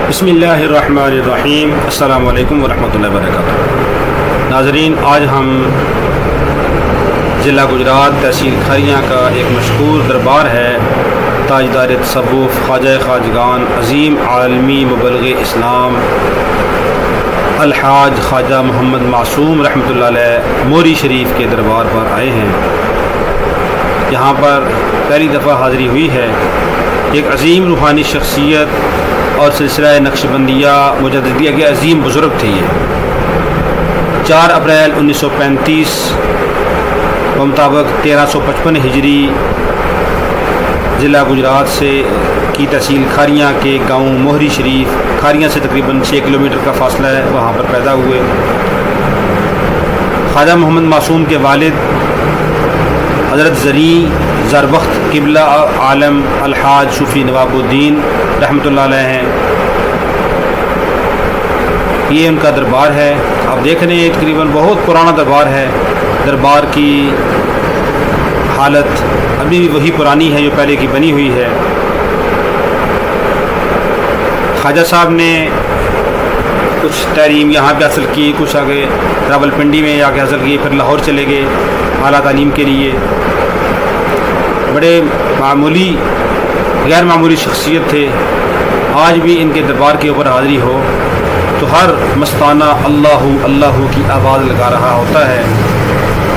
بسم اللہ الرحمن الرحیم۔ السلام علیکم ورحمۃ اللہ وبرکاتہ۔ ناظرین، آج ہم ضلع گجرات تحصیل کھاریاں کا ایک مشہور دربار ہے تاجدار تصوف خواجہ خواجگان عظیم عالمی مبلغ اسلام الحاج خواجہ محمد معصوم رحمۃ اللہ علیہ موری شریف کے دربار پر آئے ہیں۔ یہاں پر پہلی دفعہ حاضری ہوئی ہے۔ ایک عظیم روحانی شخصیت اور سلسلہ نقش بندیہ مجددیہ کے عظیم بزرگ تھے۔ یہ 4 اپریل 1935 بمطابق 1355 ہجری ضلع گجرات سے کی تحصیل کھاریاں کے گاؤں موہری شریف، کھاریاں سے تقریباً 6 کلومیٹر کا فاصلہ ہے، وہاں پر پیدا ہوئے۔ خواجہ محمد معصوم کے والد حضرت زریں زربخت قبلہ عالم الحاج صوفی نواب الدین رحمۃ اللہ علیہ ہیں۔ یہ ان کا دربار ہے، آپ دیکھ رہے ہیں تقریباً بہت پرانا دربار ہے۔ دربار کی حالت ابھی بھی وہی پرانی ہے جو پہلے کی بنی ہوئی ہے۔ خواجہ صاحب نے کچھ تعلیم یہاں پہ حاصل کی، کچھ آگے راولپنڈی میں آ کے حاصل کی، پھر لاہور چلے گئے اعلیٰ تعلیم کے لیے۔ بڑے معمولی غیر معمولی شخصیت تھے۔ آج بھی ان کے دربار کے اوپر حاضری ہو تو ہر مستانہ اللہ اللہ کی آواز لگا رہا ہوتا ہے۔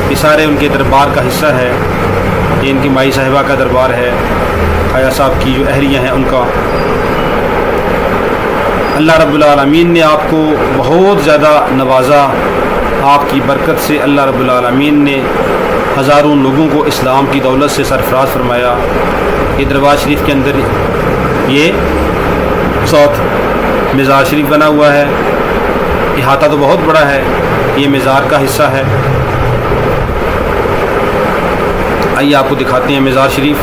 یہ سارے ان کے دربار کا حصہ ہے۔ یہ ان کی مائی صاحبہ کا دربار ہے، خواجہ صاحب کی جو اہلیہ ہیں ان کا۔ اللہ رب العالمین نے آپ کو بہت زیادہ نوازا۔ آپ کی برکت سے اللہ رب العالمین نے ہزاروں لوگوں کو اسلام کی دولت سے سرفراز فرمایا۔ یہ دربار شریف کے اندر یہ ساتھ مزار شریف بنا ہوا ہے۔ احاطہ تو بہت بڑا ہے، یہ مزار کا حصہ ہے۔ آئیے آپ کو دکھاتے ہیں مزار شریف،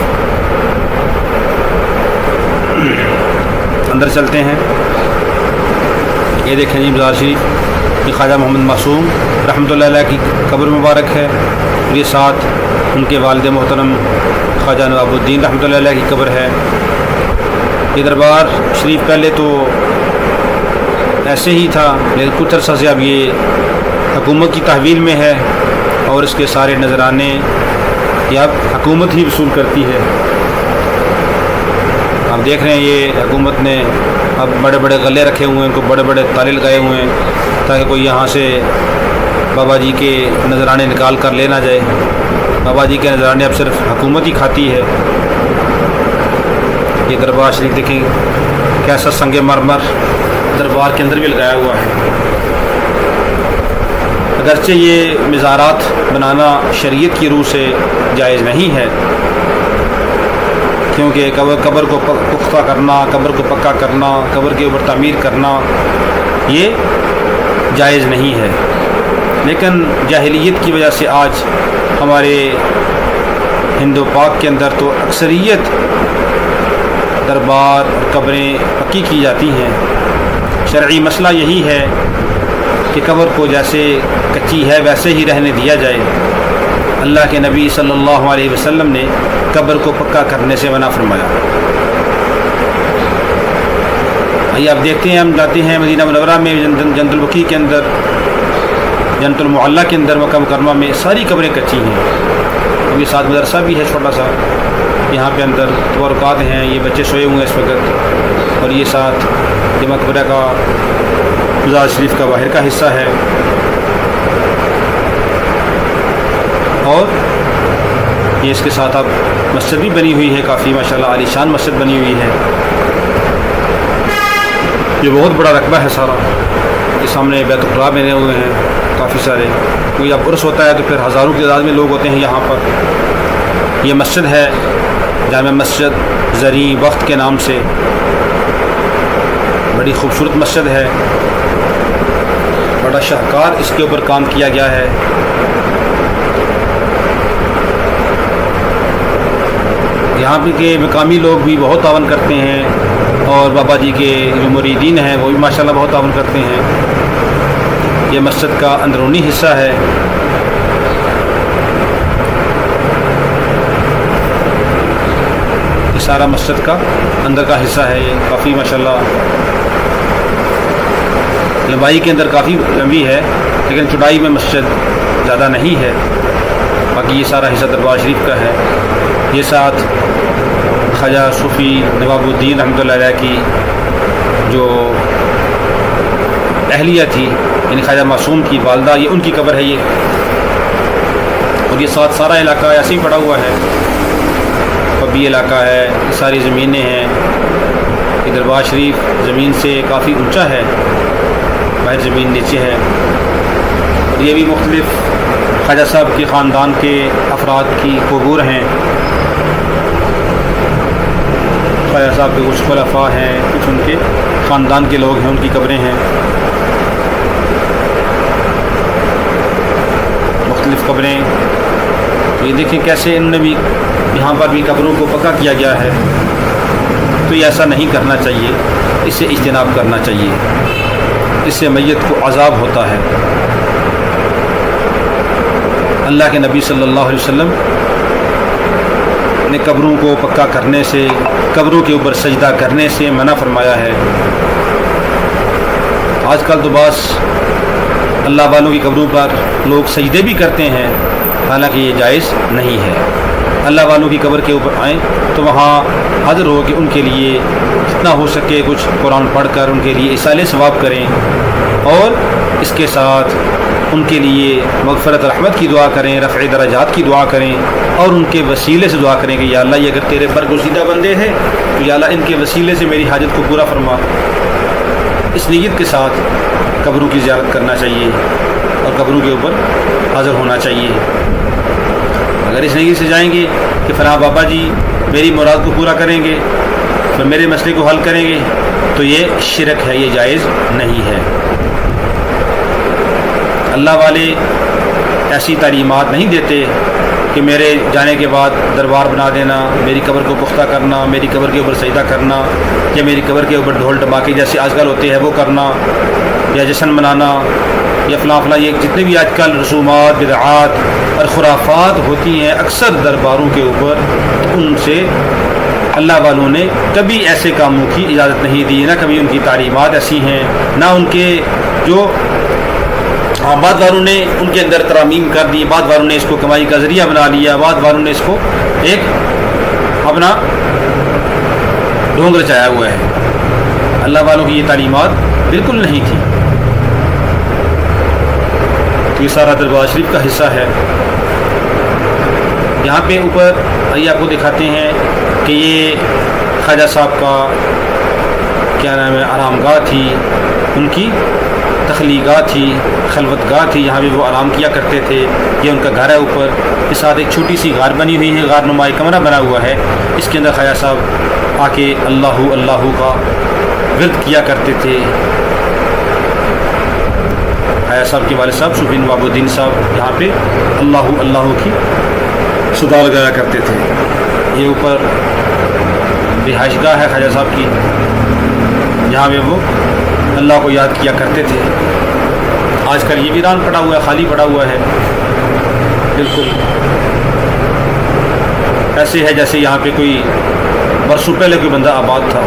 اندر چلتے ہیں۔ یہ دیکھیں جی مزار شریف، یہ خواجہ محمد معصوم رحمۃ اللہ علیہ کی قبر مبارک ہے۔ یہ ساتھ ان کے والد محترم خواجہ نواب الدین رحمۃ اللہ علیہ کی قبر ہے۔ یہ دربار شریف پہلے تو ایسے ہی تھا، لیکن کچھ عرصہ سے اب یہ حکومت کی تحویل میں ہے اور اس کے سارے نذرانے یہ اب حکومت ہی وصول کرتی ہے۔ آپ دیکھ رہے ہیں یہ حکومت نے اب بڑے بڑے غلے رکھے ہوئے ہیں، ان کو بڑے بڑے تالے لگائے ہوئے ہیں تاکہ کوئی یہاں سے بابا جی کے نذرانے نکال کر لے نہ جائے۔ بابا جی کے نذرانے اب صرف حکومت ہی کھاتی ہے۔ یہ دربار شریف دیکھیں کیسا سنگ مرمر دربار کے اندر بھی لگایا ہوا ہے۔ اگرچہ یہ مزارات بنانا شریعت کی روح سے جائز نہیں ہے، کیونکہ قبر کو پختہ کرنا، قبر کو پکا کرنا، قبر کے اوپر تعمیر کرنا یہ جائز نہیں ہے، لیکن جاہلیت کی وجہ سے آج ہمارے ہند و پاک کے اندر تو اکثریت دربار اور قبریں پکی کی جاتی ہیں۔ شرعی مسئلہ یہی ہے کہ قبر کو جیسے کچی ہے ویسے ہی رہنے دیا جائے۔ اللہ کے نبی صلی اللہ علیہ وسلم نے قبر کو پکا کرنے سے منع فرمایا۔ آئیے آپ دیکھتے ہیں، ہم جاتے ہیں مدینہ منورہ میں جنت البقیع کے اندر، جنت المعلیٰ کے اندر، مکہ مکرمہ میں ساری قبریں کچی ہیں۔ یہ ساتھ مدرسہ بھی ہے چھوٹا سا، یہاں پہ اندر تبرکات ہیں، یہ بچے سوئے ہوئے ہیں اس وقت، اور یہ ساتھ یہ مقبرہ کا مزار شریف کا باہر کا حصہ ہے۔ اور یہ اس کے ساتھ اب مسجد بھی بنی ہوئی ہے، کافی ماشاءاللہ عالی شان مسجد بنی ہوئی ہے۔ یہ بہت بڑا رقبہ ہے سارا۔ یہ سامنے بیت الخلاء بنے ہوئے ہیں کافی سارے، کوئی اب عرس ہوتا ہے تو پھر ہزاروں کی تعداد میں لوگ ہوتے ہیں یہاں پر۔ یہ مسجد ہے جامع مسجد زریں وقت کے نام سے، بڑی خوبصورت مسجد ہے، بڑا شاہکار اس کے اوپر کام کیا گیا ہے۔ یہاں پہ کے مقامی لوگ بھی بہت تعاون کرتے ہیں، اور بابا جی کے جو مریدین ہیں وہ بھی ماشاءاللہ بہت تعاون کرتے ہیں۔ یہ مسجد کا اندرونی حصہ ہے۔ یہ سارا مسجد کا اندر کا حصہ ہے، یہ کافی ماشاءاللہ لمبائی کے اندر کافی لمبی ہے لیکن چوڑائی میں مسجد زیادہ نہیں ہے. باقی یہ سارا حصہ دربار شریف کا ہے. یہ ساتھ خواجہ صوفی نواب الدین رحمۃ اللہ علیہ کی جو اہلیہ تھی یعنی خواجہ معصوم کی والدہ، یہ ان کی قبر ہے یہ. اور یہ ساتھ سارا علاقہ ایسے ہی پڑا ہوا ہے، پبی علاقہ ہے، یہ ساری زمینیں ہیں. یہ دربار شریف زمین سے کافی اونچا ہے، باہر زمین نیچے ہے. اور یہ بھی مختلف خواجہ صاحب کے خاندان کے افراد کی قبور ہیں. خواجہ صاحب کے کچھ خلفاء ہیں، کچھ ان کے خاندان کے لوگ ہیں، ان کی قبریں ہیں. مختلف قبریں. یہ دیکھیں کیسے انہوں نے بھی یہاں پر بھی قبروں کو پکا کیا گیا ہے. تو یہ ایسا نہیں کرنا چاہیے، اس سے اجتناب کرنا چاہیے. اس سے میت کو عذاب ہوتا ہے. اللہ کے نبی صلی اللہ علیہ وسلم نے قبروں کو پکا کرنے سے، قبروں کے اوپر سجدہ کرنے سے منع فرمایا ہے. آج کل تو بعض اللہ والوں کی قبروں پر لوگ سجدے بھی کرتے ہیں، حالانکہ یہ جائز نہیں ہے. اللہ والوں کی قبر کے اوپر آئیں تو وہاں حاضر ہو کہ ان کے لیے جتنا ہو سکے کچھ قرآن پڑھ کر ان کے لیے ایصال ثواب کریں، اور اس کے ساتھ ان کے لیے مغفرت رحمت کی دعا کریں، رفع درجات کی دعا کریں، اور ان کے وسیلے سے دعا کریں کہ یا اللہ یہ اگر تیرے برگزیدہ بندے ہیں تو یا اللہ ان کے وسیلے سے میری حاجت کو پورا فرما. اس نیت کے ساتھ قبروں کی زیارت کرنا چاہیے اور قبروں کے اوپر حاضر ہونا چاہیے. اگر اس نیت سے جائیں گے کہ فلاں بابا جی میری مراد کو پورا کریں گے، پھر میرے مسئلے کو حل کریں گے، تو یہ شرک ہے، یہ جائز نہیں ہے. اللہ والے ایسی تعلیمات نہیں دیتے کہ میرے جانے کے بعد دربار بنا دینا، میری قبر کو پختہ کرنا، میری قبر کے اوپر سجدہ کرنا، یا میری قبر کے اوپر ڈھول ڈماکے جیسے آج کل ہوتے ہیں وہ کرنا، یا جشن منانا، یا فلاں فلاں. یہ جتنے بھی آج کل رسومات، بدعات اور خرافات ہوتی ہیں اکثر درباروں کے اوپر، ان سے اللہ والوں نے کبھی ایسے کاموں کی اجازت نہیں دی، نہ کبھی ان کی تعلیمات ایسی ہیں، نہ ان کے جو بعض والوں نے ان کے اندر ترامیم کر دی، بعض والوں نے اس کو کمائی کا ذریعہ بنا لیا، بعض والوں نے اس کو ایک اپنا ڈھونگ رچایا ہوا ہے. اللہ والوں کی یہ تعلیمات بالکل نہیں تھی. تو یہ سارا دربار شریف کا حصہ ہے. یہاں پہ اوپر آئیے آپ کو دکھاتے ہیں کہ یہ خواجہ صاحب کا کیا نام ہے آرام گاہ تھی، ان کی تخلیقات تھی، خلوت گاہ تھی، یہاں بھی وہ آرام کیا کرتے تھے. یہ ان کا گھر ہے اوپر. اس ساتھ ایک چھوٹی سی غار بنی ہوئی ہے، غار نمائی کمرہ بنا ہوا ہے. اس کے اندر خواجہ صاحب آ کے اللہ اللہ کا ورد کیا کرتے تھے. خواجہ صاحب کے والد صاحب صوفی نواب الدین صاحب یہاں پہ اللہ اللہ کی صدا لگایا کرتے تھے. یہ اوپر رہائش گاہ ہے خواجہ صاحب کی، جہاں پہ وہ اللہ کو یاد کیا کرتے تھے. آج کل یہ ویران پڑا ہوا ہے، خالی پڑا ہوا ہے بالکل. ایسے ہے جیسے یہاں پہ کوئی برسوں پہلے کوئی بندہ آباد تھا.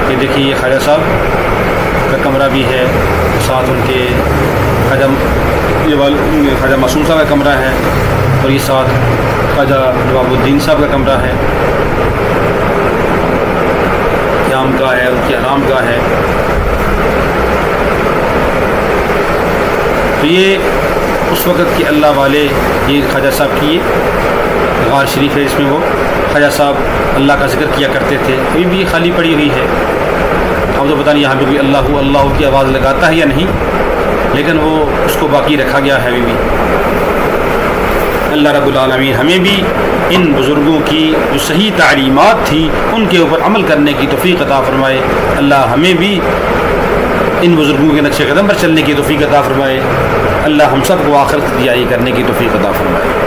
یہ دیکھیے یہ خواجہ صاحب کا کمرہ بھی ہے، ساتھ ان کے خواجہ معصوم صاحب کا کمرہ ہے، اور یہ ساتھ خواجہ نواب الدین صاحب کا کمرہ ہے، قیام گاہ ہے، ان کی آرام گاہ ہے. تو یہ اس وقت کے اللہ والے، یہ خواجہ صاحب کی یہ غار شریف ہے، اس میں وہ خواجہ صاحب اللہ کا ذکر کیا کرتے تھے. ابھی بھی خالی پڑی ہوئی ہے. اب تو پتہ نہیں یہاں پہ بھی اللہ اللہ کی آواز لگاتا ہے یا نہیں، لیکن وہ اس کو باقی رکھا گیا ہے ابھی بھی. اللہ رب العالمین ہمیں بھی ان بزرگوں کی جو صحیح تعلیمات تھیں ان کے اوپر عمل کرنے کی توفیق عطا فرمائے. اللہ ہمیں بھی ان بزرگوں کے نقش قدم پر چلنے کی توفیق عطا فرمائے. اللہ ہم سب کو آخرت کی تیاری کرنے کی توفیق عطا فرمائے.